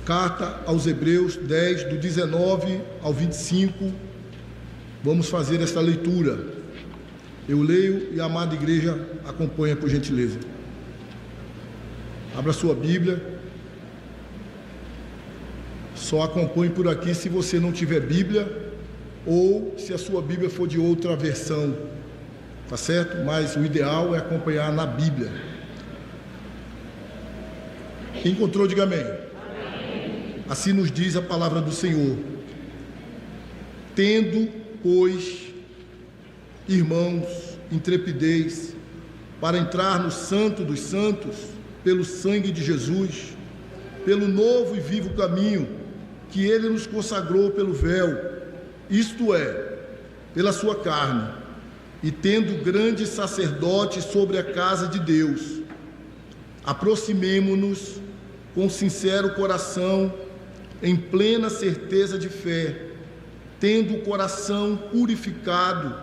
Carta aos Hebreus 10, do 19 ao 25, vamos fazer esta leitura. Eu leio e a amada igreja acompanha por gentileza. Abra sua Bíblia. Só acompanhe por aqui se você não tiver Bíblia ou se a sua Bíblia for de outra versão, tá certo? Mas o ideal é acompanhar na Bíblia. Quem encontrou, diga amém. Assim nos diz a palavra do Senhor: tendo, pois, irmãos, intrepidez para entrar no Santo dos Santos, pelo sangue de Jesus, pelo novo e vivo caminho que Ele nos consagrou pelo véu, isto é, pela sua carne, e tendo grande sacerdote sobre a casa de Deus, aproximemo-nos com sincero coração, em plena certeza de fé, tendo o coração purificado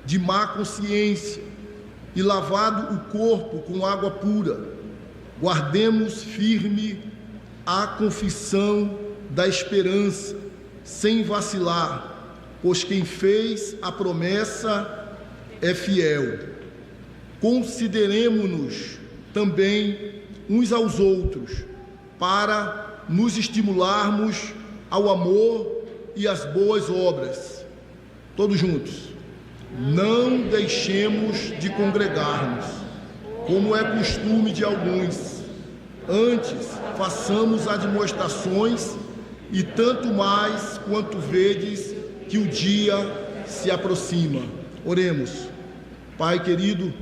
de má consciência e lavado o corpo com água pura, guardemos firme a confissão da esperança, sem vacilar, pois quem fez a promessa é fiel. Consideremo-nos também uns aos outros, para nos estimularmos ao amor e às boas obras. Todos juntos. Não deixemos de congregar-nos, como é costume de alguns. Antes, façamos admoestações, e tanto mais quanto vedes que o dia se aproxima. Oremos. Pai querido,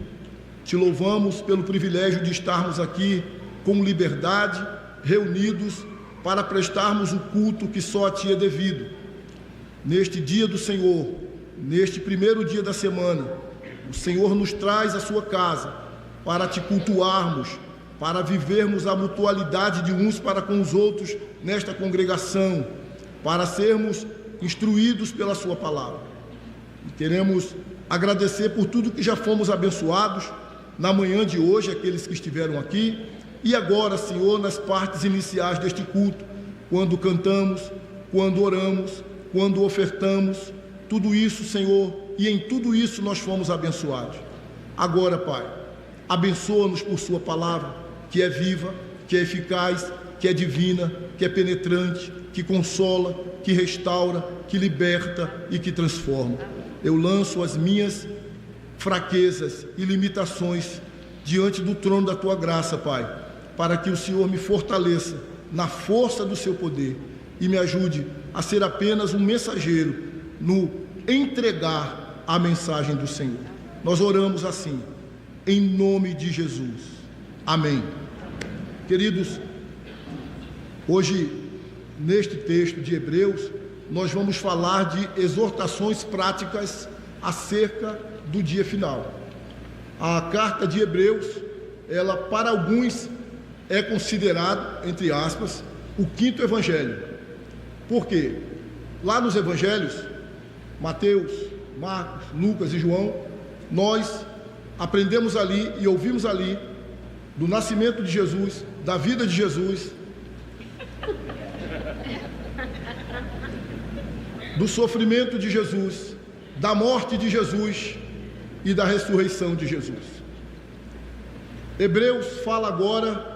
te louvamos pelo privilégio de estarmos aqui com liberdade, reunidos para prestarmos o culto que só a Ti é devido. Neste dia do Senhor, neste primeiro dia da semana, o Senhor nos traz à sua casa para Te cultuarmos, para vivermos a mutualidade de uns para com os outros nesta congregação, para sermos instruídos pela Sua palavra. E queremos agradecer por tudo que já fomos abençoados na manhã de hoje, aqueles que estiveram aqui, e agora, Senhor, nas partes iniciais deste culto, quando cantamos, quando oramos, quando ofertamos, tudo isso, Senhor, e em tudo isso nós fomos abençoados. Agora, Pai, abençoa-nos por Sua palavra, que é viva, que é eficaz, que é divina, que é penetrante, que consola, que restaura, que liberta e que transforma. Eu lanço as minhas fraquezas e limitações diante do trono da Tua graça, Pai, para que o Senhor me fortaleça na força do Seu poder e me ajude a ser apenas um mensageiro no entregar a mensagem do Senhor. Nós oramos assim, em nome de Jesus. Amém. Queridos, hoje, neste texto de Hebreus, nós vamos falar de exortações práticas acerca do dia final. A carta de Hebreus, ela para alguns é considerado, entre aspas, o quinto evangelho. Por quê? Lá nos evangelhos, Mateus, Marcos, Lucas e João, nós aprendemos ali e ouvimos ali do nascimento de Jesus, da vida de Jesus, do sofrimento de Jesus, da morte de Jesus e da ressurreição de Jesus. Hebreus fala agora,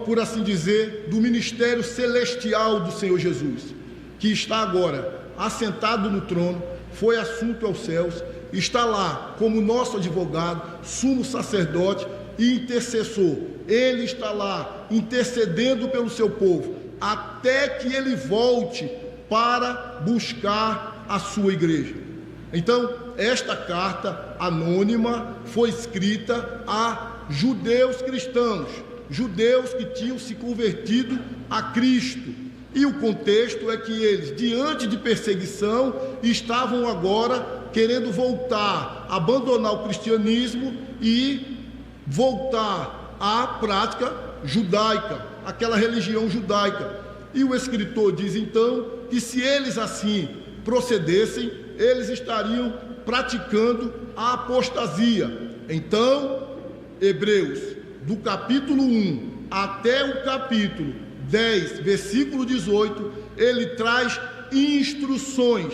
por assim dizer, do ministério celestial do Senhor Jesus, que está agora assentado no trono, foi assunto aos céus, está lá como nosso advogado, sumo sacerdote e intercessor. Ele está lá intercedendo pelo seu povo, até que ele volte para buscar a sua igreja. Então, esta carta anônima foi escrita a judeus cristãos, judeus que tinham se convertido a Cristo. E o contexto é que eles, diante de perseguição, estavam agora querendo voltar, abandonar o cristianismo e voltar à prática judaica, aquela religião judaica. E o escritor diz então que se eles assim procedessem, eles estariam praticando a apostasia. Então, Hebreus, do capítulo 1 até o capítulo 10, versículo 18, ele traz instruções.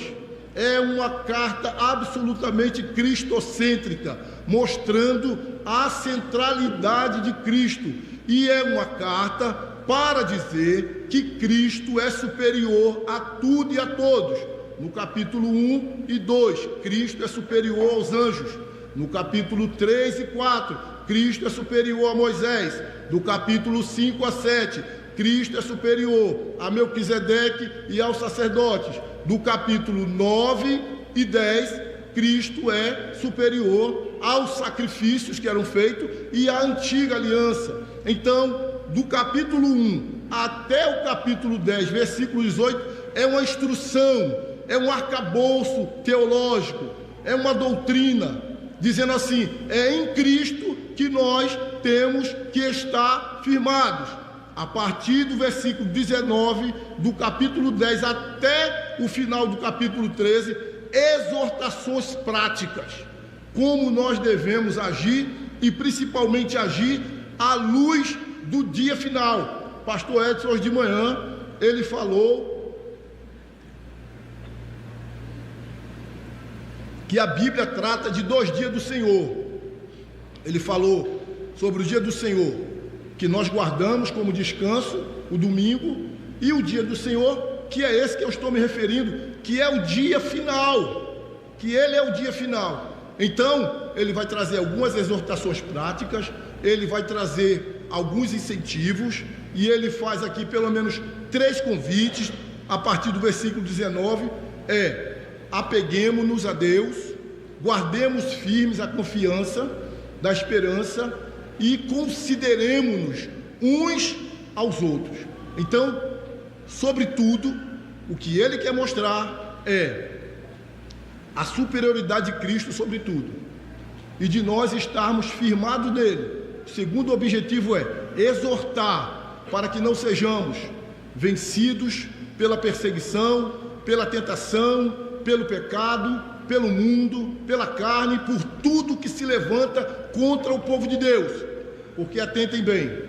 É uma carta absolutamente cristocêntrica, mostrando a centralidade de Cristo. E é uma carta para dizer que Cristo é superior a tudo e a todos. No capítulo 1 e 2, Cristo é superior aos anjos. No capítulo 3 e 4, Cristo é superior a Moisés. Do capítulo 5 a 7, Cristo é superior a Melquisedeque e aos sacerdotes. Do capítulo 9 e 10, Cristo é superior aos sacrifícios que eram feitos e à antiga aliança. Então, do capítulo 1 até o capítulo 10, versículo 18, é uma instrução, é um arcabouço teológico, é uma doutrina, dizendo assim: é em Cristo que nós temos que estar firmados. A partir do versículo 19 do capítulo 10 até o final do capítulo 13, exortações práticas, como nós devemos agir e principalmente agir à luz do dia final. Pastor Edson, hoje de manhã, ele falou que a Bíblia trata de 2 dias do Senhor. Ele falou sobre o dia do Senhor, que nós guardamos como descanso, o domingo, e o dia do Senhor, que é esse que eu estou me referindo, que é o dia final, que ele é o dia final. Então, ele vai trazer algumas exortações práticas, ele vai trazer alguns incentivos, e ele faz aqui pelo menos 3 convites, a partir do versículo 19, apeguemo-nos a Deus, guardemos firmes a confiança da esperança e consideremos-nos uns aos outros. Então, sobretudo, o que ele quer mostrar é a superioridade de Cristo sobre tudo, e de nós estarmos firmados nele. O segundo objetivo é exortar para que não sejamos vencidos pela perseguição, pela tentação, pelo pecado, pelo mundo, pela carne, por tudo que se levanta contra o povo de Deus. Porque atentem bem,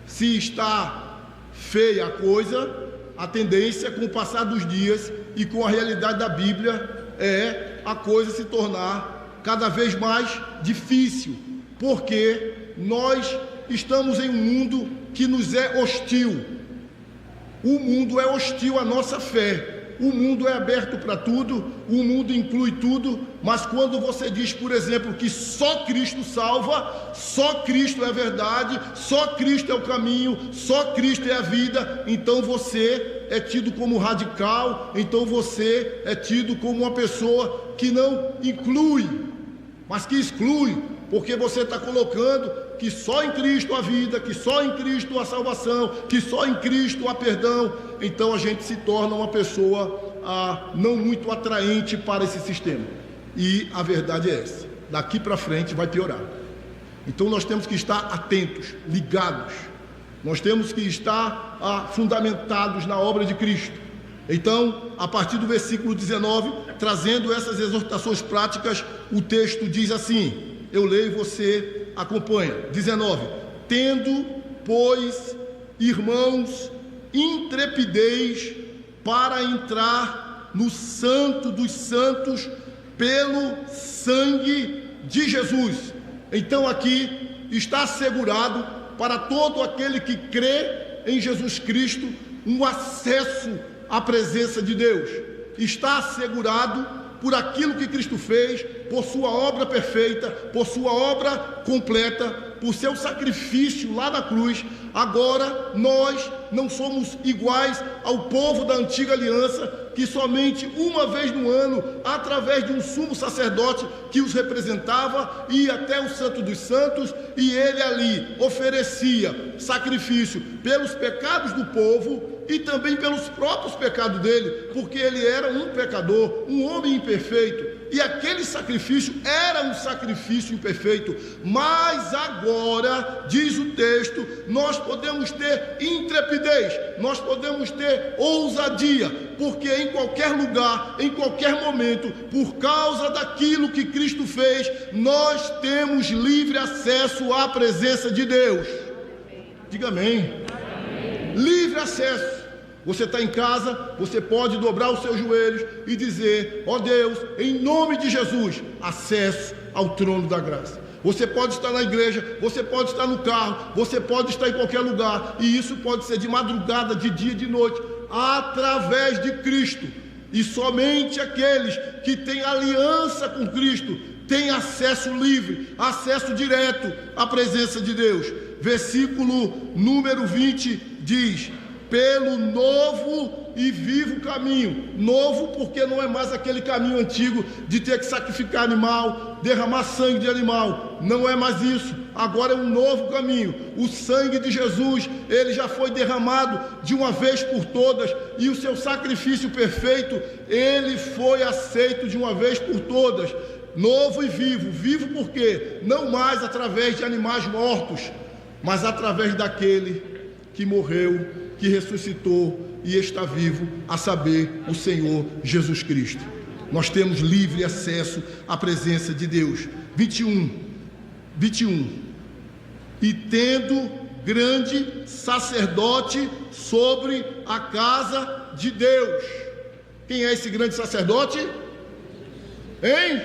se está feia a coisa, a tendência com o passar dos dias e com a realidade da Bíblia é a coisa se tornar cada vez mais difícil, porque nós estamos em um mundo que nos é hostil. O mundo é hostil à nossa fé. O mundo é aberto para tudo, o mundo inclui tudo, mas quando você diz, por exemplo, que só Cristo salva, só Cristo é a verdade, só Cristo é o caminho, só Cristo é a vida, então você é tido como radical, então você é tido como uma pessoa que não inclui, mas que exclui, porque você está colocando que só em Cristo há vida, que só em Cristo há salvação, que só em Cristo há perdão. Então a gente se torna uma pessoa não muito atraente para esse sistema. E a verdade é essa: daqui para frente vai piorar. Então nós temos que estar atentos, ligados. Nós temos que estar fundamentados na obra de Cristo. Então, a partir do versículo 19, trazendo essas exortações práticas, o texto diz assim, eu leio e você acompanha. 19: tendo, pois, irmãos, intrepidez para entrar no Santo dos Santos pelo sangue de Jesus. Então aqui está assegurado para todo aquele que crê em Jesus Cristo um acesso à presença de Deus. Está assegurado por aquilo que Cristo fez, por sua obra perfeita, por sua obra completa, por seu sacrifício lá na cruz. Agora nós não somos iguais ao povo da antiga aliança, que somente uma vez no ano, através de um sumo sacerdote que os representava, ia até o Santo dos Santos, e ele ali oferecia sacrifício pelos pecados do povo e também pelos próprios pecados dele, porque ele era um pecador, um homem imperfeito, e aquele sacrifício era um sacrifício imperfeito. Mas agora, diz o texto, nós podemos ter intrepidez, nós podemos ter ousadia, porque em qualquer lugar, em qualquer momento, por causa daquilo que Cristo fez, nós temos livre acesso à presença de Deus. Diga amém. livre acesso. Você está em casa, você pode dobrar os seus joelhos e dizer: ó Deus, em nome de Jesus, acesso ao trono da graça. Você pode estar na igreja, você pode estar no carro, você pode estar em qualquer lugar, e isso pode ser de madrugada, de dia, de noite, através de Cristo. E somente aqueles que têm aliança com Cristo têm acesso livre, acesso direto à presença de Deus. Versículo número 20 diz: pelo novo e vivo caminho. Novo porque não é mais aquele caminho antigo de ter que sacrificar animal, derramar sangue de animal. Não é mais isso. Agora é um novo caminho. O sangue de Jesus, ele já foi derramado de uma vez por todas, e o seu sacrifício perfeito, ele foi aceito de uma vez por todas. Novo e vivo. Vivo porque não mais através de animais mortos, mas através daquele que morreu, que ressuscitou e está vivo, a saber, o Senhor Jesus Cristo. Nós temos livre acesso à presença de Deus. 21. E tendo grande sacerdote sobre a casa de Deus. Quem é esse grande sacerdote? Hein?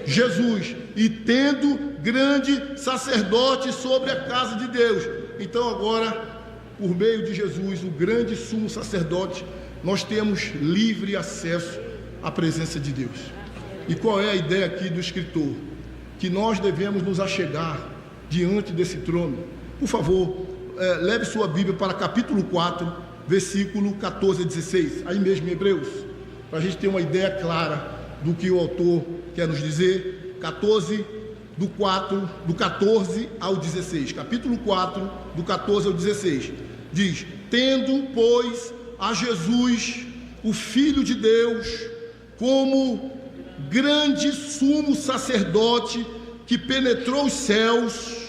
Jesus. E tendo grande sacerdote sobre a casa de Deus. Então agora, por meio de Jesus, o grande sumo sacerdote, nós temos livre acesso à presença de Deus. E qual é a ideia aqui do escritor? Que nós devemos nos achegar diante desse trono. Por favor, leve sua Bíblia para capítulo 4, versículo 14 a 16, aí mesmo em Hebreus, para a gente ter uma ideia clara do que o autor quer nos dizer. 14, do 14 ao 16, capítulo 4, do 14 ao 16, diz: tendo, pois, a Jesus, o Filho de Deus, como grande sumo sacerdote que penetrou os céus,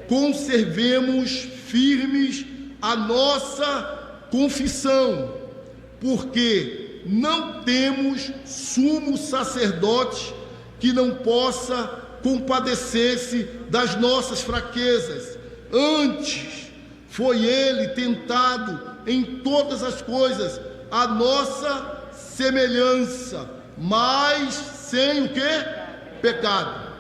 conservemos firmes a nossa confissão, porque não temos sumo sacerdote que não possa compadecer-se das nossas fraquezas. Antes, foi ele tentado em todas as coisas, a nossa semelhança, mas sem o quê? Pecado.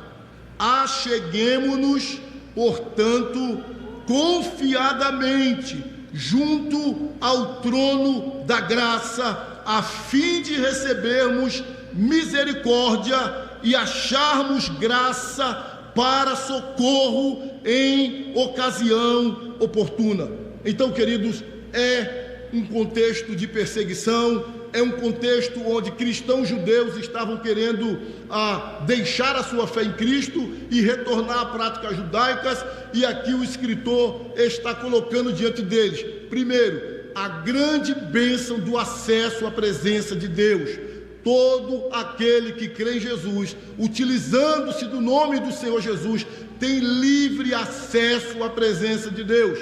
Acheguemo-nos, portanto, confiadamente junto ao trono da graça, a fim de recebermos misericórdia e acharmos graça para socorro em ocasião oportuna. Então, queridos, é um contexto de perseguição, é um contexto onde cristãos judeus estavam querendo deixar a sua fé em Cristo e retornar a práticas judaicas, e aqui o escritor está colocando diante deles, primeiro, a grande bênção do acesso à presença de Deus. Todo aquele que crê em Jesus, utilizando-se do nome do Senhor Jesus, tem livre acesso à presença de Deus.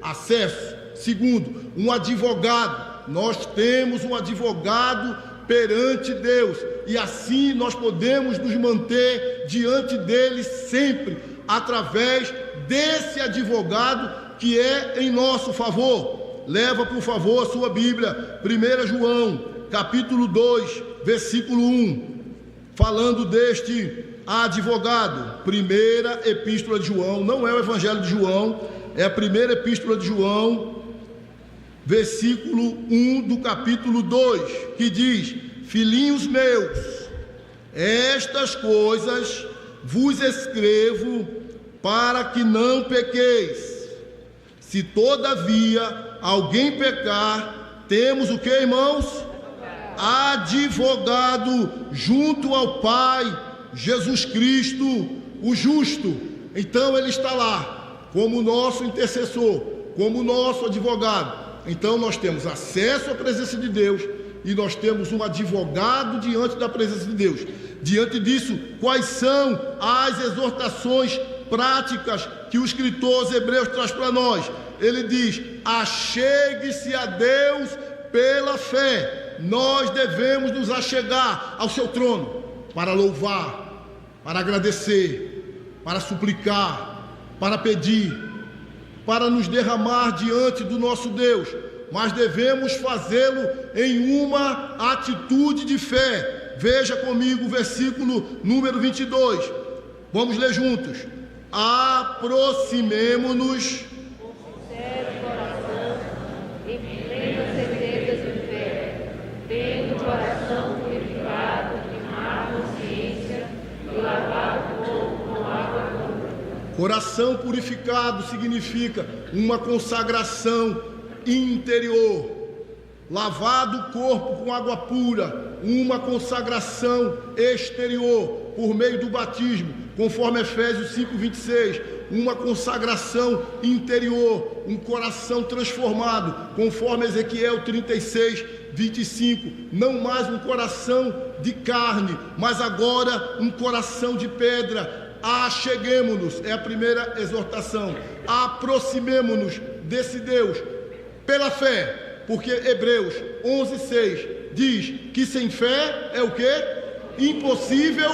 Acesso. Segundo, um advogado. Nós temos um advogado perante Deus, e assim nós podemos nos manter diante dele sempre, através desse advogado que é em nosso favor. Leva, por favor, a sua Bíblia, 1 João, capítulo 2, versículo 1, falando deste advogado. Primeira epístola de João, não é o Evangelho de João, é a primeira epístola de João, versículo 1 do capítulo 2, que diz: filhinhos meus, estas coisas vos escrevo para que não pequeis. Se todavia alguém pecar, temos o que, irmãos? Advogado junto ao Pai, Jesus Cristo, o justo. Então ele está lá como nosso intercessor, como nosso advogado. Então nós temos acesso à presença de Deus e nós temos um advogado diante da presença de Deus. Diante disso, quais são as exortações práticas que o escritor aos Hebreus traz para nós? Ele diz: achegue-se a Deus pela fé. Nós devemos nos achegar ao seu trono para louvar, para agradecer, para suplicar, para pedir. para nos derramar diante do nosso Deus, mas devemos fazê-lo em uma atitude de fé. Veja comigo o versículo número 22. Vamos ler juntos. Aproximemo-nos Com sincero coração e plena certeza de fé, tendo o coração purificado de má consciência e lavado o corpo com água pura. Coração purificado significa uma consagração interior. Lavado o corpo com água pura, uma consagração exterior, por meio do batismo, conforme Efésios 5:26, uma consagração interior, um coração transformado, conforme Ezequiel 36:25, não mais um coração de carne, mas agora um coração de pedra. Acheguemo-nos, é a primeira exortação, aproximemo-nos desse Deus pela fé, porque Hebreus 11:6 diz que sem fé é o quê? Impossível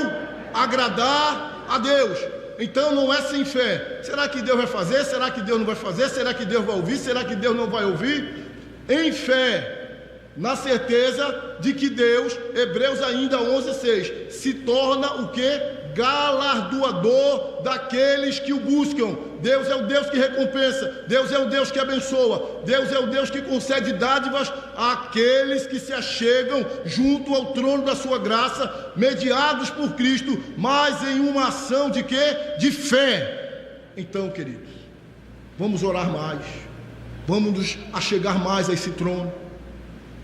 agradar a Deus. Então não é sem fé. Será que Deus vai fazer? Será que Deus não vai fazer? Será que Deus vai ouvir? Será que Deus não vai ouvir? Em fé, na certeza de que Deus, Hebreus ainda 11:6, se torna o quê? Galardoador daqueles que o buscam. Deus é o Deus que recompensa, Deus é o Deus que abençoa, Deus é o Deus que concede dádivas àqueles que se achegam junto ao trono da sua graça, mediados por Cristo, mas em uma ação de quê? De fé. Então, queridos, vamos orar mais, vamos nos achegar mais a esse trono,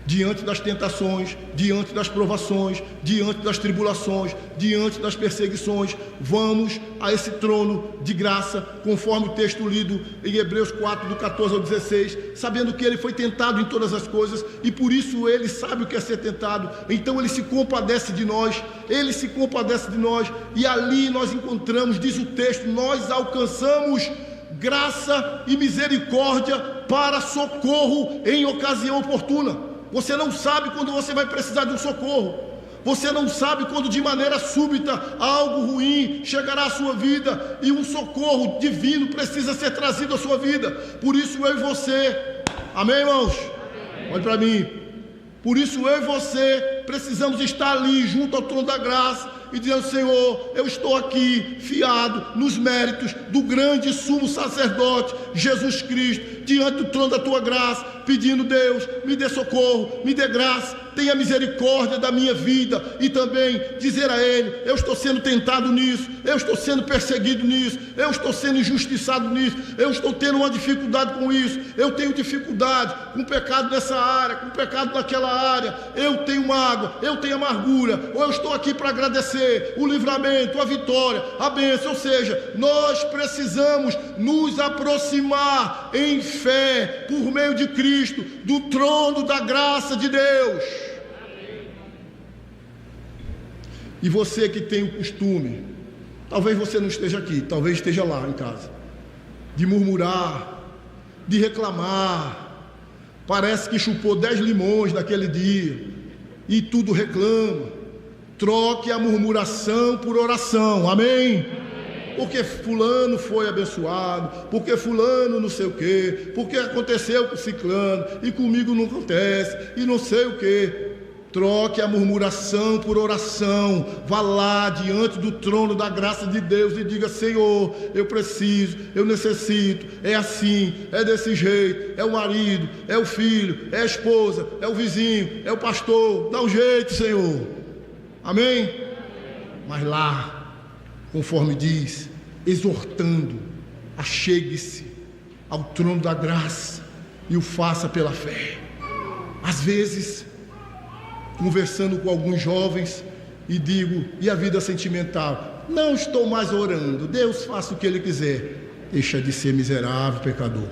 diante das tentações, diante das provações, diante das tribulações, diante das perseguições. Vamos a esse trono de graça, conforme o texto lido em Hebreus 4, do 14 ao 16, sabendo que ele foi tentado em todas as coisas, e por isso ele sabe o que é ser tentado. Então ele se compadece de nós, ele se compadece de nós, e ali nós encontramos, diz o texto, nós alcançamos graça e misericórdia para socorro em ocasião oportuna. Você não sabe quando você vai precisar de um socorro. Você não sabe quando de maneira súbita algo ruim chegará à sua vida e um socorro divino precisa ser trazido à sua vida. Por isso eu e você, amém, irmãos? Amém. Olhe para mim. Por isso eu e você precisamos estar ali junto ao trono da graça e dizendo: Senhor, eu estou aqui fiado nos méritos do grande sumo sacerdote Jesus Cristo, diante do trono da tua graça, pedindo: Deus, me dê socorro, me dê graça, tenha misericórdia da minha vida, e também dizer a Ele: eu estou sendo tentado nisso, eu estou sendo perseguido nisso, eu estou sendo injustiçado nisso, eu estou tendo uma dificuldade com isso, eu tenho dificuldade com pecado nessa área, com pecado naquela área, eu tenho mágoa, eu tenho amargura, ou eu estou aqui para agradecer o livramento, a vitória, a bênção. Ou seja, nós precisamos nos aproximar em fé, por meio de Cristo, do trono da graça de Deus. E você que tem o costume, talvez você não esteja aqui, talvez esteja lá em casa, de murmurar, de reclamar, parece que chupou 10 limões naquele dia e tudo reclama. Troque a murmuração por oração, amém? Porque fulano foi abençoado, porque fulano não sei o quê, porque aconteceu com ciclano e comigo não acontece e não sei o quê. Troque a murmuração por oração. Vá lá diante do trono da graça de Deus e diga: Senhor, eu preciso, eu necessito, é assim, é desse jeito, é o marido, é o filho, é a esposa, é o vizinho, é o pastor, dá um jeito, Senhor. Amém? Mas lá, conforme diz, exortando, achegue-se ao trono da graça e o faça pela fé. Às vezes, conversando com alguns jovens, e digo: e a vida sentimental? Não estou mais orando, Deus faça o que Ele quiser. Deixa de ser miserável, pecador.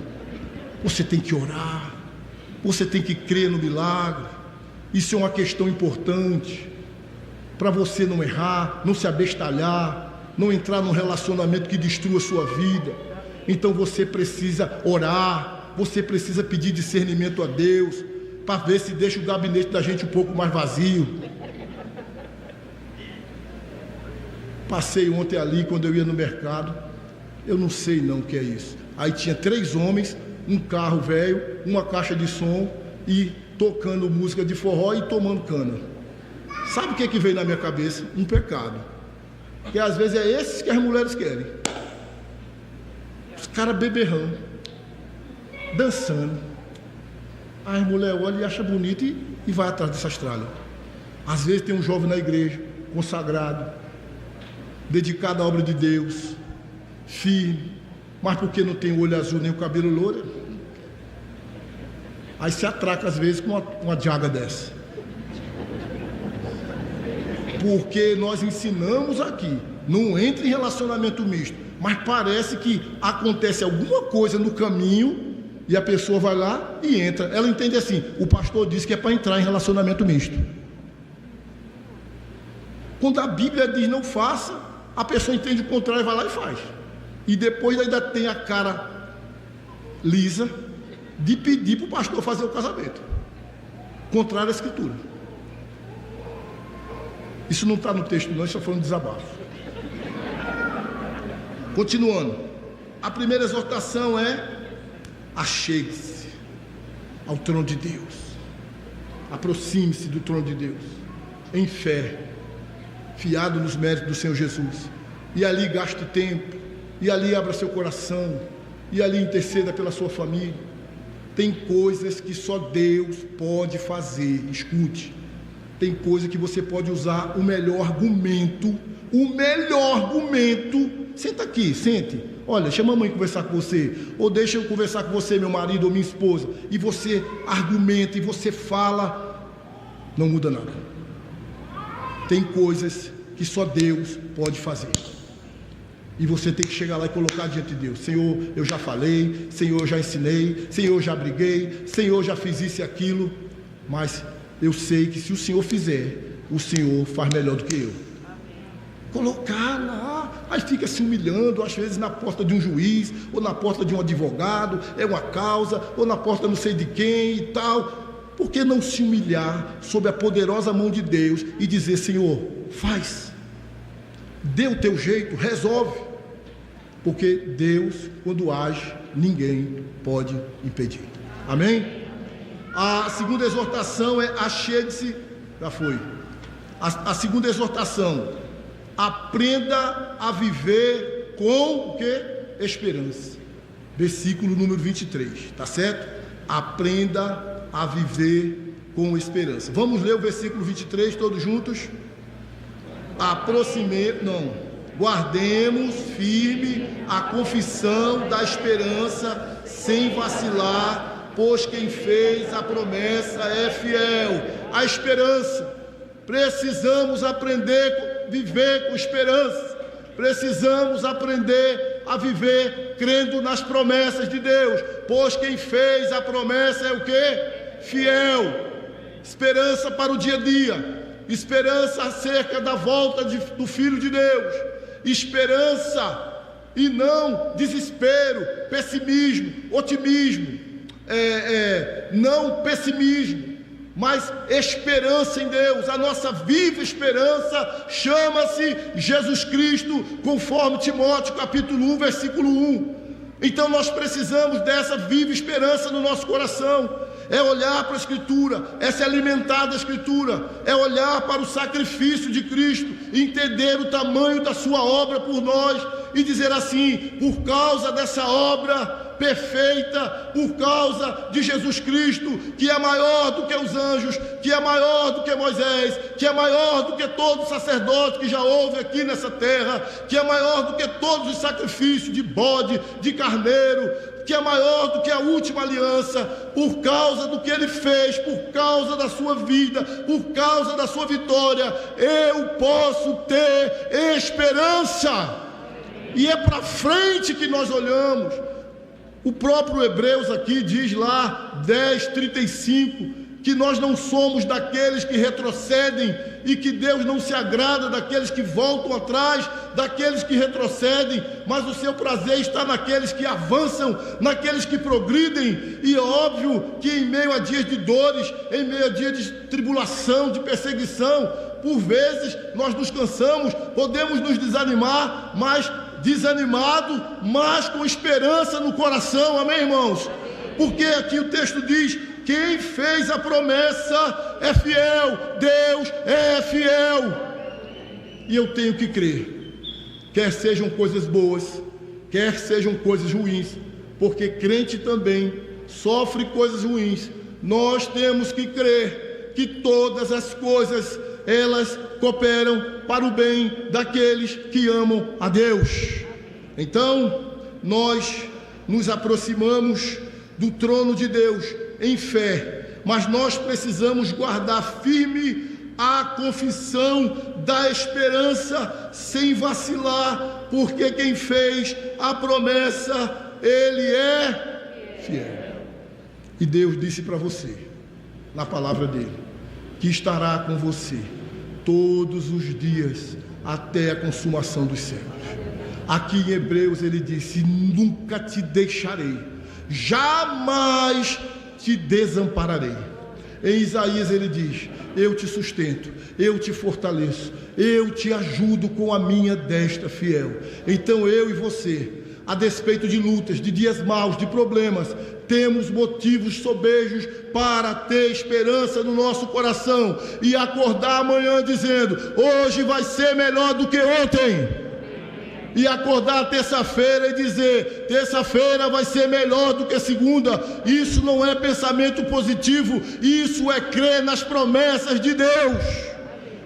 Você tem que orar, você tem que crer no milagre. Isso é uma questão importante, para você não errar, não se abestalhar, não entrar num relacionamento que destrua a sua vida. Então você precisa orar, você precisa pedir discernimento a Deus, para ver se deixa o gabinete da gente um pouco mais vazio. Passei ontem ali, quando eu ia no mercado, Eu não sei não o que é isso. Aí tinha 3 homens, um carro velho, uma caixa de som e tocando música de forró e tomando cana. Sabe o que veio na minha cabeça? Um pecado. Que às vezes é esses que as mulheres querem. Os caras beberrão, dançando. Aí a mulher olha e acha bonito e vai atrás dessas tralhas. Às vezes tem um jovem na igreja, consagrado, dedicado à obra de Deus, firme, mas porque não tem o olho azul nem o cabelo louro, aí se atraca às vezes com uma diaga dessa. Porque nós ensinamos aqui, não entre em relacionamento misto, mas parece que acontece alguma coisa no caminho e a pessoa vai lá e entra. Ela entende assim: o pastor disse que é para entrar em relacionamento misto. Quando a Bíblia diz não faça, a pessoa entende o contrário e vai lá e faz. E depois ainda tem a cara lisa de pedir para o pastor fazer o casamento, contrário à Escritura. Isso não está no texto não, isso só foi um desabafo. Continuando, a primeira exortação é: achegue-se ao trono de Deus, aproxime-se do trono de Deus, em fé, fiado nos méritos do Senhor Jesus, e ali gaste tempo, e ali abra seu coração, e ali interceda pela sua família. Tem coisas que só Deus pode fazer. Escute, tem coisa que você pode usar o melhor argumento. Senta aqui, sente. Olha, chama a mãe conversar com você, ou deixa eu conversar com você, meu marido ou minha esposa, e você argumenta, e você fala, não muda nada. Tem coisas que só Deus pode fazer, e você tem que chegar lá e colocar diante de Deus: Senhor, eu já falei, Senhor, eu já ensinei, Senhor, eu já briguei, Senhor, eu já fiz isso e aquilo, mas eu sei que se o Senhor fizer, o Senhor faz melhor do que eu. Colocar lá, aí fica se humilhando, às vezes na porta de um juiz, ou na porta de um advogado, é uma causa, ou na porta não sei de quem e tal. Por que não se humilhar sob a poderosa mão de Deus e dizer: Senhor, faz, dê o teu jeito, resolve. Porque Deus, quando age, ninguém pode impedir. Amém? A segunda exortação é: achegue-se. Já foi. A segunda exortação: aprenda a viver com o quê? Esperança. Versículo número 23, tá certo? Aprenda a viver com esperança. Vamos ler o versículo 23 todos juntos? Guardemos firme a confissão da esperança sem vacilar, pois quem fez a promessa é fiel. A esperança, precisamos aprender a viver com esperança, precisamos aprender a viver crendo nas promessas de Deus, pois quem fez a promessa é o quê? Fiel. Esperança para o dia a dia, esperança acerca da volta do Filho de Deus, esperança e não desespero, pessimismo, otimismo, não pessimismo, mas esperança em Deus. A nossa viva esperança chama-se Jesus Cristo, conforme Timóteo capítulo 1, versículo 1. Então nós precisamos dessa viva esperança no nosso coração. É olhar para a Escritura, é se alimentar da Escritura, é olhar para o sacrifício de Cristo, entender o tamanho da sua obra por nós e dizer assim: por causa dessa obra perfeita, por causa de Jesus Cristo, que é maior do que os anjos, que é maior do que Moisés, que é maior do que todo sacerdote que já houve aqui nessa terra, que é maior do que todos os sacrifícios de bode, de carneiro, que é maior do que a última aliança. Por causa do que Ele fez, por causa da sua vida, por causa da sua vitória, eu posso ter esperança, e é para frente que nós olhamos. O próprio Hebreus aqui diz lá, 10:35, que nós não somos daqueles que retrocedem, e que Deus não se agrada daqueles que voltam atrás, daqueles que retrocedem, mas o seu prazer está naqueles que avançam, naqueles que progridem. E é óbvio que em meio a dias de dores, em meio a dias de tribulação, de perseguição, por vezes nós nos cansamos, podemos nos desanimar, mas desanimado, mas com esperança no coração, amém, irmãos? Porque aqui o texto diz: quem fez a promessa é fiel, Deus é fiel, e eu tenho que crer, quer sejam coisas boas, quer sejam coisas ruins, porque crente também sofre coisas ruins. Nós temos que crer que todas as coisas, elas cooperam para o bem daqueles que amam a Deus. Então, nós nos aproximamos do trono de Deus em fé, mas nós precisamos guardar firme a confissão da esperança sem vacilar, porque quem fez a promessa, Ele é fiel. E Deus disse para você, na palavra dele, que estará com você todos os dias até a consumação dos séculos. Aqui em Hebreus ele disse: nunca te deixarei, jamais te desampararei. Em Isaías ele diz: eu te sustento, eu te fortaleço, eu te ajudo com a minha destra fiel. Então eu e você, a despeito de lutas, de dias maus, de problemas, temos motivos sobejos para ter esperança no nosso coração e acordar amanhã dizendo: hoje vai ser melhor do que ontem. E acordar terça-feira e dizer: terça-feira vai ser melhor do que segunda. Isso não é pensamento positivo, isso é crer nas promessas de Deus.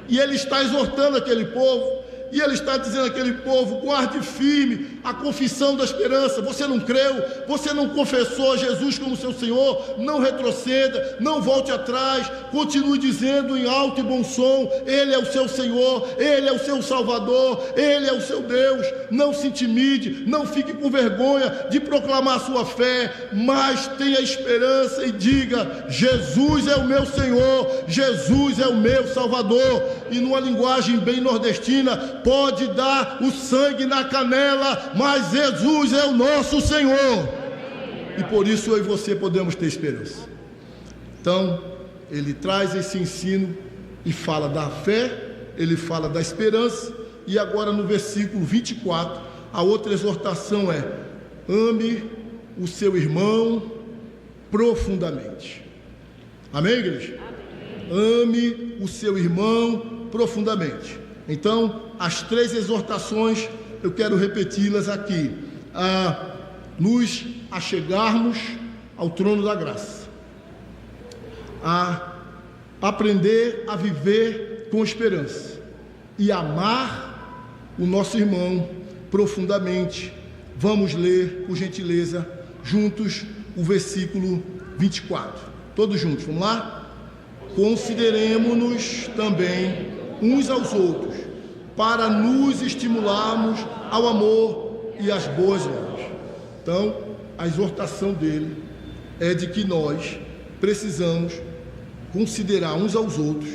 E ele está exortando aquele povo, e ele está dizendo àquele povo: guarde firme a confissão da esperança. Você não creu, você não confessou Jesus como seu Senhor, não retroceda, não volte atrás, continue dizendo em alto e bom som: Ele é o seu Senhor, Ele é o seu Salvador, Ele é o seu Deus. Não se intimide, não fique com vergonha de proclamar a sua fé, mas tenha esperança e diga: Jesus é o meu Senhor, Jesus é o meu Salvador. E numa linguagem bem nordestina, pode dar o sangue na canela, mas Jesus é o nosso Senhor. E por isso eu e você podemos ter esperança. Então, ele traz esse ensino e fala da fé, ele fala da esperança. E agora no versículo 24, a outra exortação é: ame o seu irmão profundamente. Amém, igreja? Amém. Ame o seu irmão profundamente. Então, as três exortações, eu quero repeti-las aqui: a nos achegarmos ao trono da graça, a aprender a viver com esperança e amar o nosso irmão profundamente. Vamos ler, por gentileza, juntos o versículo 24, todos juntos, vamos lá? Consideremo-nos também uns aos outros, para nos estimularmos ao amor e às boas obras. Então, a exortação dele é de que nós precisamos considerar uns aos outros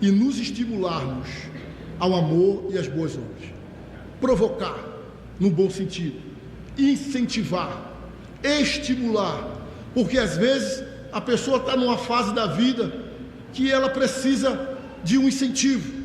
e nos estimularmos ao amor e às boas obras. Provocar, no bom sentido, incentivar, estimular, porque às vezes a pessoa está numa fase da vida que ela precisa de um incentivo,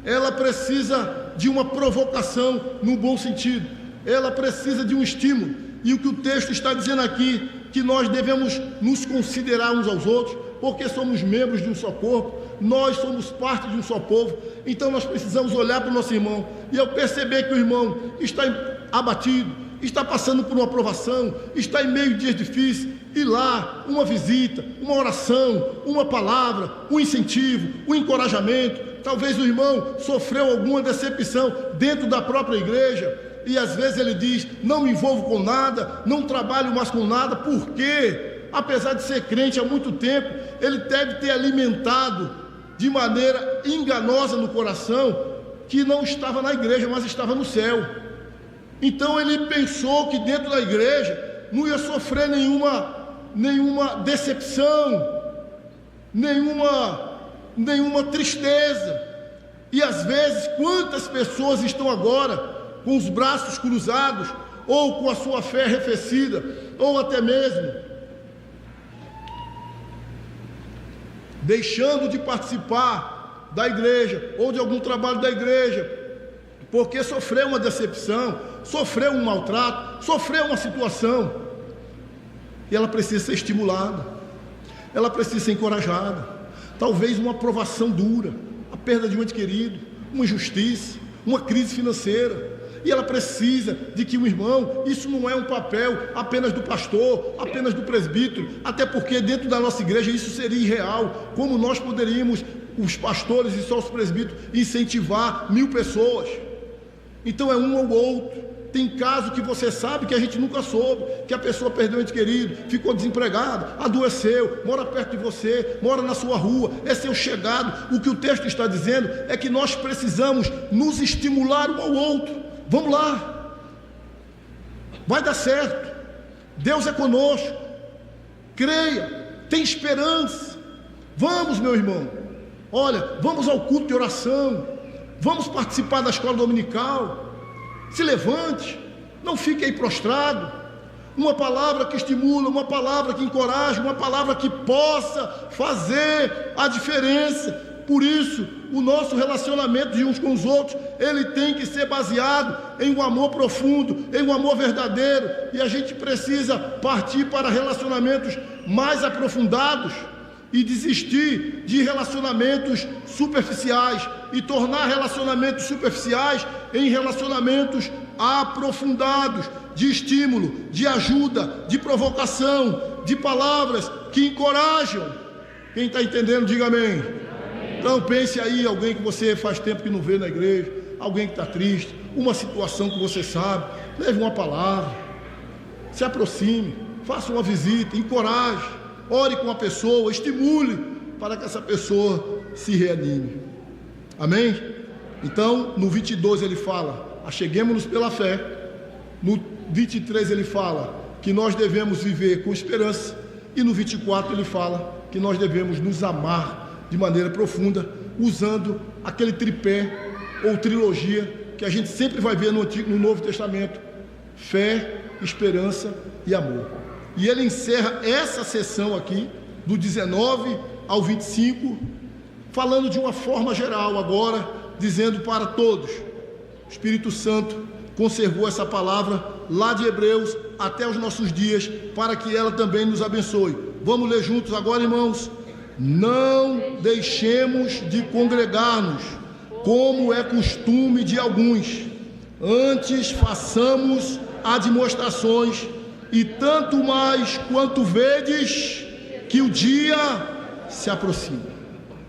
ela precisa de uma provocação no bom sentido, ela precisa de um estímulo. E o que o texto está dizendo aqui, que nós devemos nos considerar uns aos outros, porque somos membros de um só corpo, nós somos parte de um só povo. Então nós precisamos olhar para o nosso irmão, e ao perceber que o irmão está abatido, está passando por uma provação, está em meio a dias difíceis, ir lá, uma visita, uma oração, uma palavra, um incentivo, um encorajamento. Talvez o irmão sofreu alguma decepção dentro da própria igreja, e às vezes ele diz: não me envolvo com nada, não trabalho mais com nada, porque apesar de ser crente há muito tempo, ele deve ter alimentado de maneira enganosa no coração que não estava na igreja, mas estava no céu. Então ele pensou que dentro da igreja não ia sofrer nenhuma decepção, nenhuma tristeza. E às vezes, quantas pessoas estão agora com os braços cruzados, ou com a sua fé arrefecida, ou até mesmo deixando de participar da igreja, ou de algum trabalho da igreja, porque sofreu uma decepção, sofreu um maltrato, sofreu uma situação, e ela precisa ser estimulada, ela precisa ser encorajada. Talvez uma provação dura, a perda de um ente querido, uma injustiça, uma crise financeira, e ela precisa de que um irmão, isso não é um papel apenas do pastor, apenas do presbítero, até porque dentro da nossa igreja isso seria irreal. Como nós poderíamos, os pastores e só os presbíteros, incentivar 1000 pessoas? Então é um ou outro. Tem caso que você sabe que a gente nunca soube, que a pessoa perdeu um ente querido, ficou desempregada, adoeceu, mora perto de você, mora na sua rua, é seu chegado. O que o texto está dizendo é que nós precisamos nos estimular um ao outro. Vamos lá, vai dar certo, Deus é conosco, creia, tem esperança. Vamos, meu irmão, olha, vamos ao culto de oração, vamos participar da escola dominical. Se levante, não fique aí prostrado. Uma palavra que estimula, uma palavra que encoraja, uma palavra que possa fazer a diferença. Por isso, o nosso relacionamento de uns com os outros, ele tem que ser baseado em um amor profundo, em um amor verdadeiro, e a gente precisa partir para relacionamentos mais aprofundados e desistir de relacionamentos superficiais e tornar relacionamentos superficiais em relacionamentos aprofundados, de estímulo, de ajuda, de provocação, de palavras que encorajam. Quem está entendendo, diga amém. Então pense aí, alguém que você faz tempo que não vê na igreja, alguém que está triste, uma situação que você sabe, leve uma palavra, se aproxime, faça uma visita, encoraje, ore com a pessoa, estimule para que essa pessoa se reanime. Amém? Então no 22 ele fala, acheguemo-nos pela fé. No 23 ele fala que nós devemos viver com esperança, e no 24 ele fala que nós devemos nos amar de maneira profunda, usando aquele tripé ou trilogia que a gente sempre vai ver no Novo Testamento: fé, esperança e amor. E ele encerra essa sessão aqui, do 19 ao 25, falando de uma forma geral agora, dizendo para todos. O Espírito Santo conservou essa palavra lá de Hebreus até os nossos dias, para que ela também nos abençoe. Vamos ler juntos agora, irmãos? Não deixemos de congregar-nos, como é costume de alguns. Antes façamos admoestações, e tanto mais quanto vedes que o dia se aproxima.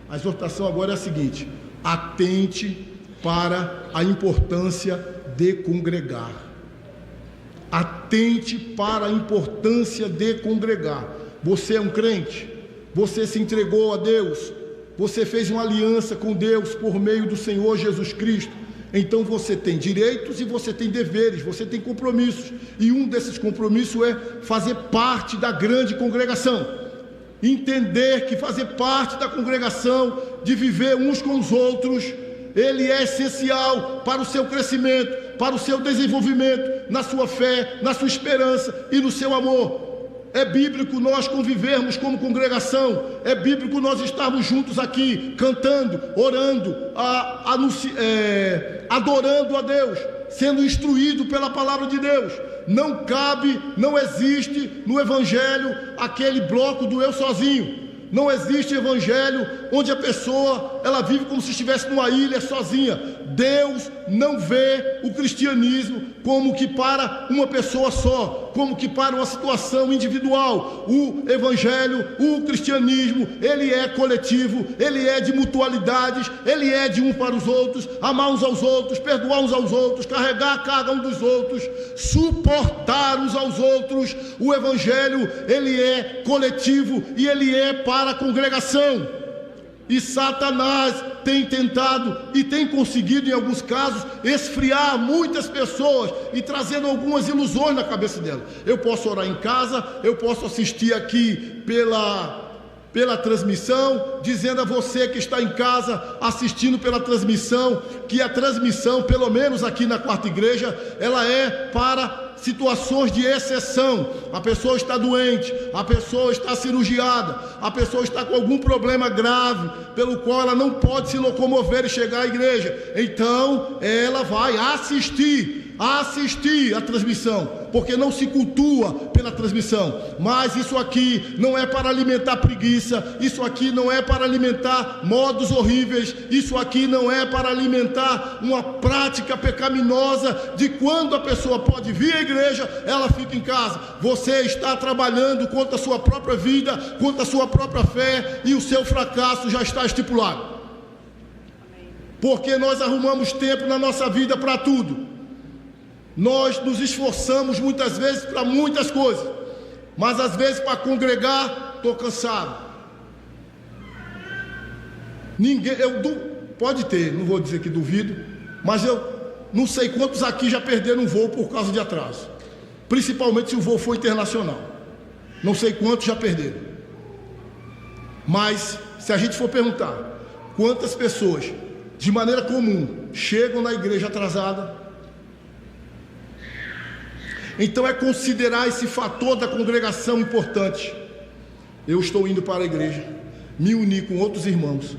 A exortação agora é a seguinte: atente para a importância de congregar. Atente para a importância de congregar. Você é um crente? Você se entregou a Deus? Você fez uma aliança com Deus por meio do Senhor Jesus Cristo? Então você tem direitos e você tem deveres, você tem compromissos, e um desses compromissos é fazer parte da grande congregação. Entender que fazer parte da congregação, de viver uns com os outros, ele é essencial para o seu crescimento, para o seu desenvolvimento, na sua fé, na sua esperança e no seu amor. É bíblico nós convivermos como congregação, é bíblico nós estarmos juntos aqui, cantando, orando, adorando a Deus, sendo instruído pela palavra de Deus. Não cabe, não existe no Evangelho aquele bloco do eu sozinho. Não existe evangelho onde a pessoa, ela vive como se estivesse numa ilha sozinha. Deus não vê o cristianismo como que para uma pessoa só, como que para uma situação individual. O evangelho, o cristianismo, ele é coletivo, ele é de mutualidades, ele é de uns para os outros, amar uns aos outros, perdoar uns aos outros, carregar a carga uns dos outros, suportar uns aos outros. O evangelho, ele é coletivo e ele é para a congregação. E Satanás tem tentado e tem conseguido em alguns casos esfriar muitas pessoas e trazendo algumas ilusões na cabeça delas. Eu posso orar em casa, eu posso assistir aqui pela transmissão, dizendo a você que está em casa assistindo pela transmissão, que a transmissão, pelo menos aqui na Quarta Igreja, ela é para situações de exceção. A pessoa está doente, a pessoa está cirurgiada, a pessoa está com algum problema grave, pelo qual ela não pode se locomover e chegar à igreja. Então ela vai assistir assistir a transmissão, porque não se cultua pela transmissão. Mas isso aqui não é para alimentar preguiça, isso aqui não é para alimentar modos horríveis, isso aqui não é para alimentar uma prática pecaminosa de quando a pessoa pode vir à igreja, ela fica em casa. Você está trabalhando contra a sua própria vida, contra a sua própria fé, e o seu fracasso já está estipulado. Porque nós arrumamos tempo na nossa vida para tudo. Nós nos esforçamos muitas vezes para muitas coisas, mas às vezes para congregar, estou cansado. Pode ter, não vou dizer que duvido, mas eu não sei quantos aqui já perderam um voo por causa de atraso, principalmente se o voo for internacional. Não sei quantos já perderam. Mas se a gente for perguntar quantas pessoas de maneira comum chegam na igreja atrasada, então é considerar esse fator da congregação importante. Eu estou indo para a igreja, me unir com outros irmãos,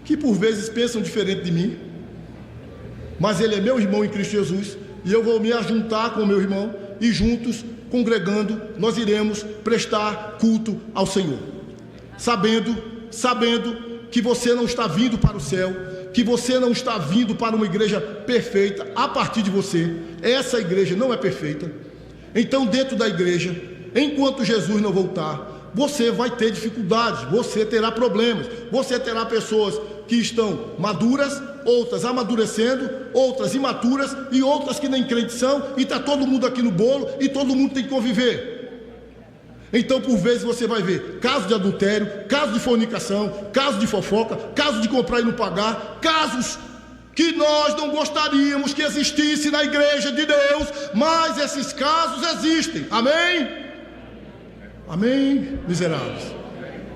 que por vezes pensam diferente de mim, mas ele é meu irmão em Cristo Jesus, e eu vou me ajuntar com o meu irmão, e juntos, congregando, nós iremos prestar culto ao Senhor, sabendo que você não está vindo para o céu, que você não está vindo para uma igreja perfeita a partir de você. Essa igreja não é perfeita. Então, dentro da igreja, enquanto Jesus não voltar, você vai ter dificuldades, você terá problemas, você terá pessoas que estão maduras, outras amadurecendo, outras imaturas e outras que nem crentes são, e está todo mundo aqui no bolo e todo mundo tem que conviver. Então, por vezes você vai ver caso de adultério, caso de fornicação, caso de fofoca, caso de comprar e não pagar, casos que nós não gostaríamos que existisse na igreja de Deus, mas esses casos existem. Amém? Amém, miseráveis?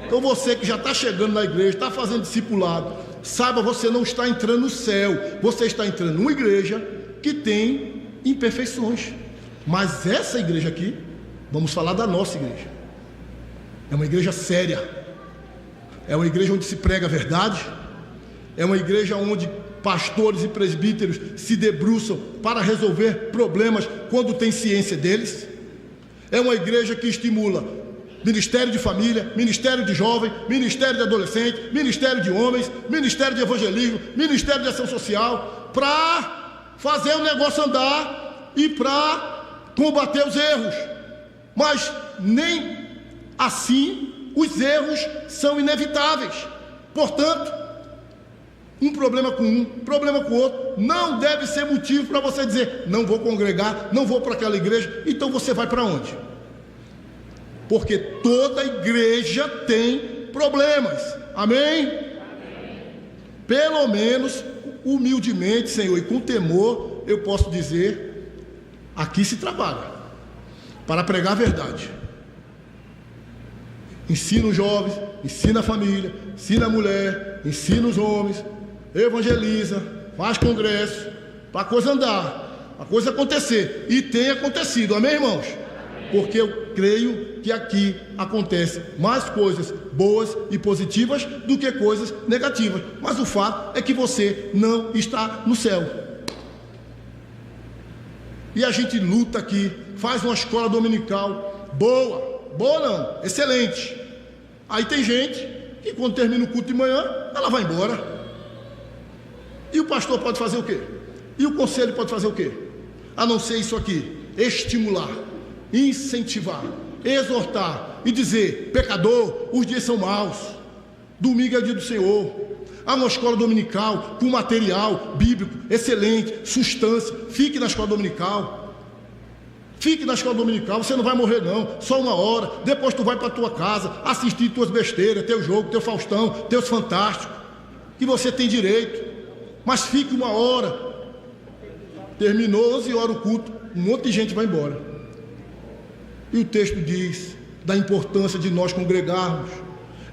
Então você que já está chegando na igreja, está fazendo discipulado, saiba, você não está entrando no céu, você está entrando numa igreja que tem imperfeições. Mas essa igreja aqui, vamos falar da nossa igreja, é uma igreja séria, é uma igreja onde se prega a verdade, é uma igreja onde pastores e presbíteros se debruçam para resolver problemas quando tem ciência deles. É uma igreja que estimula ministério de família, ministério de jovem, ministério de adolescente, ministério de homens, ministério de evangelismo, ministério de ação social, para fazer o negócio andar e para combater os erros. Mas nem assim os erros são inevitáveis. Portanto, um problema com um, problema com o outro, não deve ser motivo para você dizer, não vou congregar, não vou para aquela igreja. Então você vai para onde? Porque toda igreja tem problemas. Amém? Pelo menos, humildemente, Senhor, e com temor, eu posso dizer, aqui se trabalha para pregar a verdade. Ensina os jovens, ensina a família, ensina a mulher, ensina os homens, evangeliza, faz congresso, para a coisa andar, a coisa acontecer, e tem acontecido, amém, irmãos? Porque eu creio que aqui acontece mais coisas boas e positivas do que coisas negativas, mas o fato é que você não está no céu. E a gente luta aqui, faz uma escola dominical boa não, excelente. Aí tem gente que quando termina o culto de manhã, ela vai embora. E o pastor pode fazer o quê? E o conselho pode fazer o quê? A não ser isso aqui: estimular, incentivar, exortar e dizer, pecador, os dias são maus, domingo é dia do Senhor. Há uma escola dominical com material bíblico excelente, substância. Fique na escola dominical. Fique na escola dominical, você não vai morrer não, só uma hora, depois tu vai para a tua casa, assistir tuas besteiras, teu jogo, teu Faustão, teus fantásticos, que você tem direito, mas fique uma hora. Terminou 11 horas o culto, um monte de gente vai embora. E o texto diz da importância de nós congregarmos,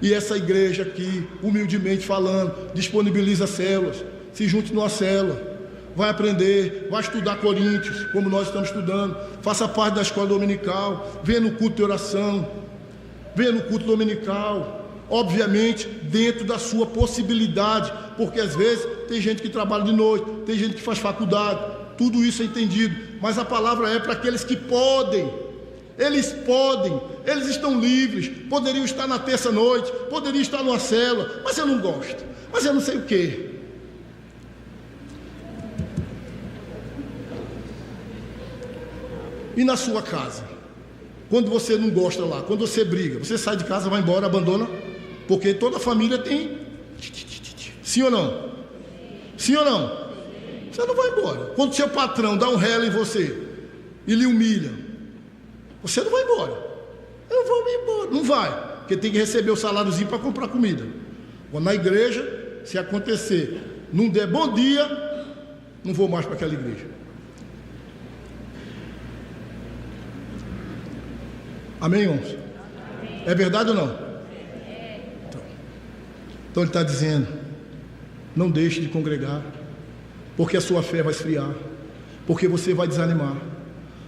e essa igreja aqui, humildemente falando, disponibiliza células, se junte numa célula, vai aprender, vai estudar Coríntios, como nós estamos estudando, faça parte da escola dominical, venha no culto de oração, venha no culto dominical, obviamente dentro da sua possibilidade, porque às vezes tem gente que trabalha de noite, tem gente que faz faculdade, tudo isso é entendido, mas a palavra é para aqueles que podem. Eles podem, eles estão livres, poderiam estar na terça-noite, poderiam estar numa célula, mas eu não gosto, mas eu não sei o quê. E na sua casa, quando você não gosta lá, quando você briga, você sai de casa, vai embora, abandona, porque toda família tem, sim ou não? Sim ou não? Você não vai embora. Quando seu patrão dá um relo em você e lhe humilha, você não vai embora. Eu vou me embora. Não vai, porque tem que receber o saláriozinho para comprar comida. Quando na igreja, se acontecer, não der bom dia, não vou mais para aquela igreja. Amém, irmãos? É verdade ou não? Então ele está dizendo, não deixe de congregar, porque a sua fé vai esfriar, porque você vai desanimar,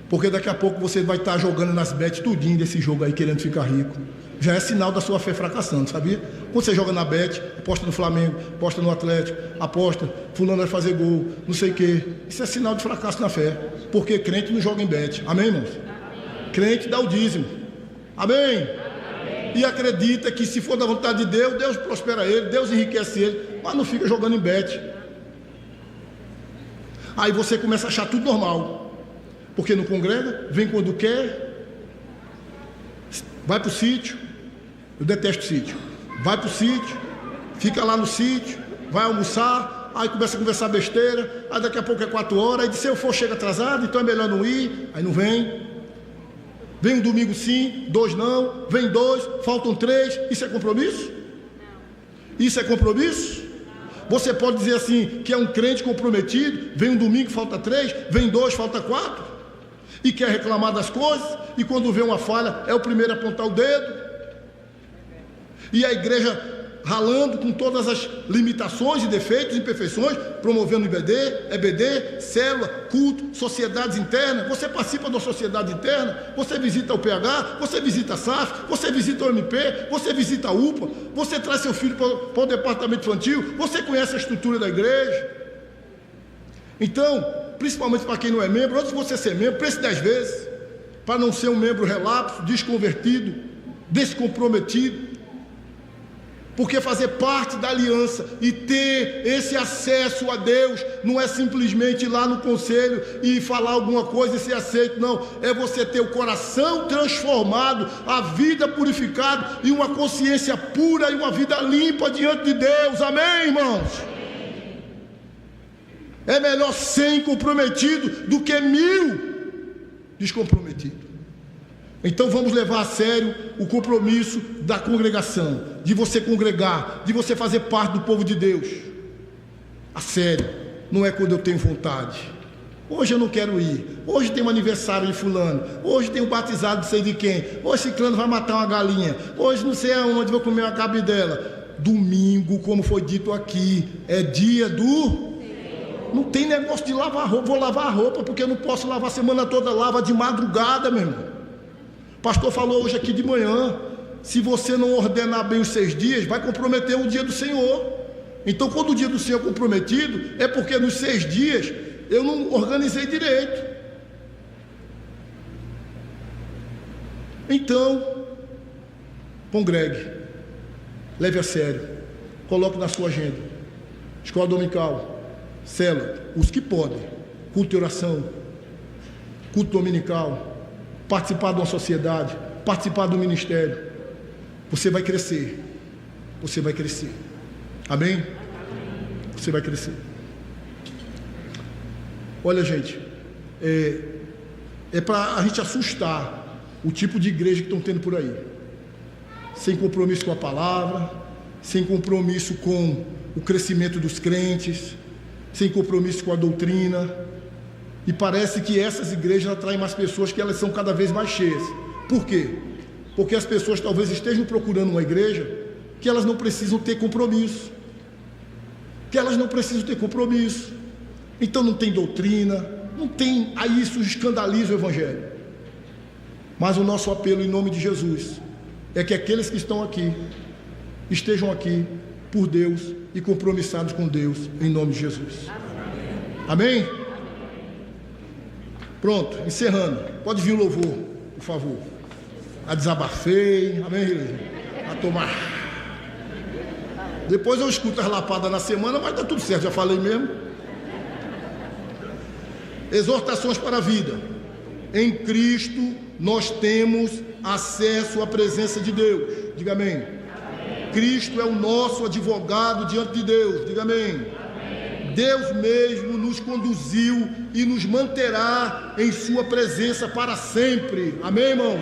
porque daqui a pouco você vai estar jogando nas bets tudinho desse jogo aí, querendo ficar rico. Já é sinal da sua fé fracassando, sabia? Quando você joga na bet, aposta no Flamengo, aposta no Atlético, aposta, fulano vai fazer gol, não sei o quê. Isso é sinal de fracasso na fé, porque crente não joga em bet. Amém, irmãos? Amém. Crente dá o dízimo. Amém? Amém? E acredita que se for da vontade de Deus, Deus prospera ele, Deus enriquece ele, mas não fica jogando em bet. Aí você começa a achar tudo normal, porque não congrega, vem quando quer, vai para o sítio, eu detesto sítio, vai para o sítio, fica lá no sítio, vai almoçar, aí começa a conversar besteira, aí daqui a pouco é 4 horas, aí se eu for chega atrasado, então é melhor não ir, aí não vem. Vem um domingo sim, 2 não, vem 2, faltam 3, isso é compromisso? Isso é compromisso? Você pode dizer assim, que é um crente comprometido, vem um domingo, falta 3, vem 2, falta 4, e quer reclamar das coisas, e quando vê uma falha, é o primeiro a apontar o dedo, e a igreja ralando com todas as limitações e defeitos, imperfeições, promovendo IBD, EBD, célula, culto, sociedades internas. Você participa da sociedade interna, você visita o PH, você visita a SAF, você visita o MP, você visita a UPA, você traz seu filho para o departamento infantil, você conhece a estrutura da igreja. Então, principalmente para quem não é membro, antes de você ser membro, pense 10 vezes, para não ser um membro relapso, desconvertido, descomprometido. Porque fazer parte da aliança e ter esse acesso a Deus não é simplesmente ir lá no conselho e falar alguma coisa e ser aceito, não. É você ter o coração transformado, a vida purificada e uma consciência pura e uma vida limpa diante de Deus. Amém, irmãos? É melhor 100 comprometidos do que 1000 descomprometidos. Então vamos levar a sério o compromisso da congregação, de você congregar, de você fazer parte do povo de Deus. A sério, não é quando eu tenho vontade. Hoje eu não quero ir, hoje tem um aniversário de fulano, hoje tem um batizado de sei de quem, hoje ciclano vai matar uma galinha, hoje não sei aonde vou comer uma cabidela. Domingo, como foi dito aqui, é dia do... Não tem negócio de lavar roupa, vou lavar a roupa porque eu não posso lavar a semana toda, lava de madrugada, meu irmão. O pastor falou hoje aqui de manhã, se você não ordenar bem os 6 dias, vai comprometer o dia do Senhor. Então, quando o dia do Senhor é comprometido, é porque nos 6 dias eu não organizei direito. Então, congregue, leve a sério, coloque na sua agenda, escola dominical, célula, os que podem, culto de oração, culto dominical, participar de uma sociedade, participar do ministério. Você vai crescer, você vai crescer. Amém? Você vai crescer. Olha, gente, é para a gente assustar o tipo de igreja que estão tendo por aí, sem compromisso com a palavra, sem compromisso com o crescimento dos crentes, sem compromisso com a doutrina. E parece que essas igrejas atraem mais pessoas, que elas são cada vez mais cheias. Por quê? Porque as pessoas talvez estejam procurando uma igreja que elas não precisam ter compromisso. Então não tem doutrina, não tem, aí isso escandaliza o evangelho. Mas o nosso apelo em nome de Jesus é que aqueles que estão aqui estejam aqui por Deus e compromissados com Deus em nome de Jesus. Amém? Pronto, encerrando. Pode vir o louvor, por favor. A desabafei, amém, igreja? A tomar. Depois eu escuto as lapadas na semana, mas está tudo certo, já falei mesmo. Exortações para a vida. Em Cristo nós temos acesso à presença de Deus. Diga amém. Cristo é o nosso advogado diante de Deus. Diga amém. Deus mesmo nos conduziu e nos manterá em sua presença para sempre. Amém, irmãos?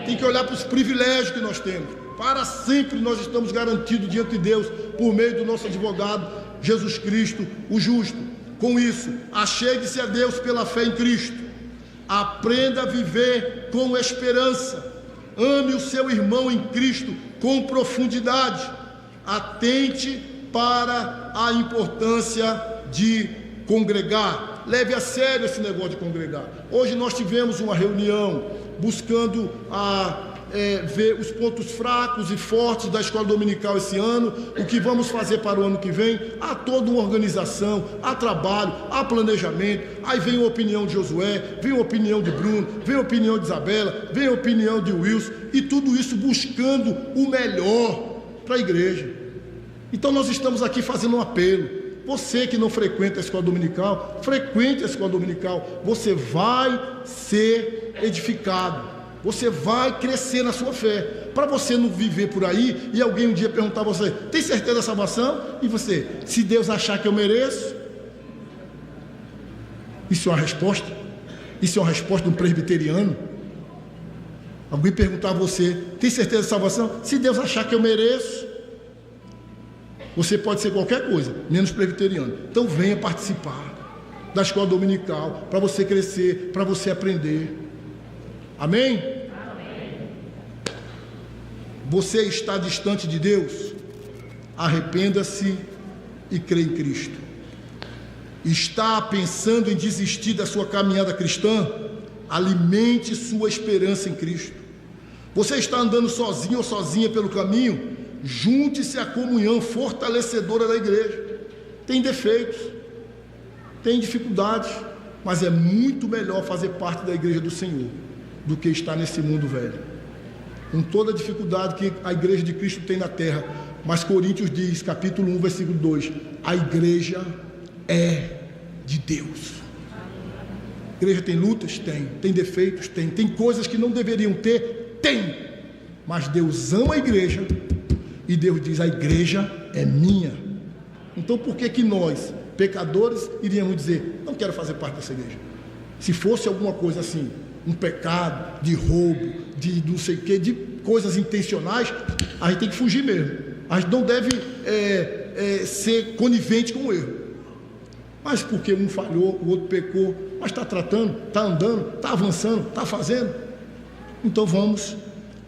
Tem que olhar para os privilégios que nós temos. Para sempre nós estamos garantidos diante de Deus por meio do nosso advogado Jesus Cristo, o justo. Com isso, achegue-se a Deus pela fé em Cristo. Aprenda a viver com esperança. Ame o seu irmão em Cristo com profundidade. Atente para a importância de congregar. Leve a sério esse negócio de congregar. Hoje nós tivemos uma reunião buscando ver os pontos fracos e fortes da escola dominical esse ano, o que vamos fazer para o ano que vem. Há toda uma organização, há trabalho, há planejamento. Aí vem a opinião de Josué, vem a opinião de Bruno, vem a opinião de Isabela, vem a opinião de Wilson, e tudo isso buscando o melhor para a igreja. Então nós estamos aqui fazendo um apelo. Você que não frequenta a escola dominical, frequente a escola dominical. Você vai ser edificado. Você vai crescer na sua fé. Para você não viver por aí e alguém um dia perguntar a você: tem certeza da salvação? E você: se Deus achar que eu mereço? Isso é uma resposta? Isso é uma resposta de um presbiteriano? Alguém perguntar a você: tem certeza da salvação? Se Deus achar que eu mereço? Você pode ser qualquer coisa, menos presbiteriano. Então venha participar da escola dominical, para você crescer, para você aprender. Amém? Amém. Você está distante de Deus? Arrependa-se e crê em Cristo. Está pensando em desistir da sua caminhada cristã? Alimente sua esperança em Cristo. Você está andando sozinho ou sozinha pelo caminho? Junte-se à comunhão fortalecedora da igreja. Tem defeitos, tem dificuldades, mas é muito melhor fazer parte da igreja do Senhor do que estar nesse mundo velho, com toda a dificuldade que a igreja de Cristo tem na terra. Mas Coríntios diz, capítulo 1, versículo 2: a igreja é de Deus. A igreja tem lutas? Tem defeitos? Tem coisas que não deveriam ter? Tem, mas Deus ama a igreja. E Deus diz: a igreja é minha. Então por que nós, pecadores, iríamos dizer: não quero fazer parte dessa igreja? Se fosse alguma coisa assim, um pecado, de roubo, de não sei o que, de coisas intencionais, a gente tem que fugir mesmo. A gente não deve ser conivente com o erro. Mas porque um falhou, o outro pecou, mas está tratando, está andando, está avançando, está fazendo, então vamos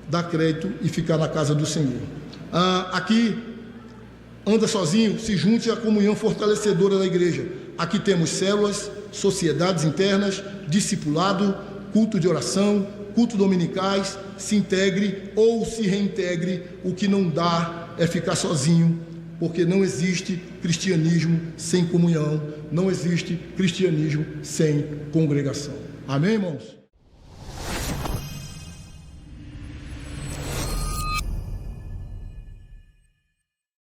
dar crédito e ficar na casa do Senhor. Aqui, anda sozinho, se junte à comunhão fortalecedora da igreja. Aqui temos células, sociedades internas, discipulado, culto de oração, culto dominicais. Se integre ou se reintegre. O que não dá é ficar sozinho, porque não existe cristianismo sem comunhão, não existe cristianismo sem congregação. Amém, irmãos?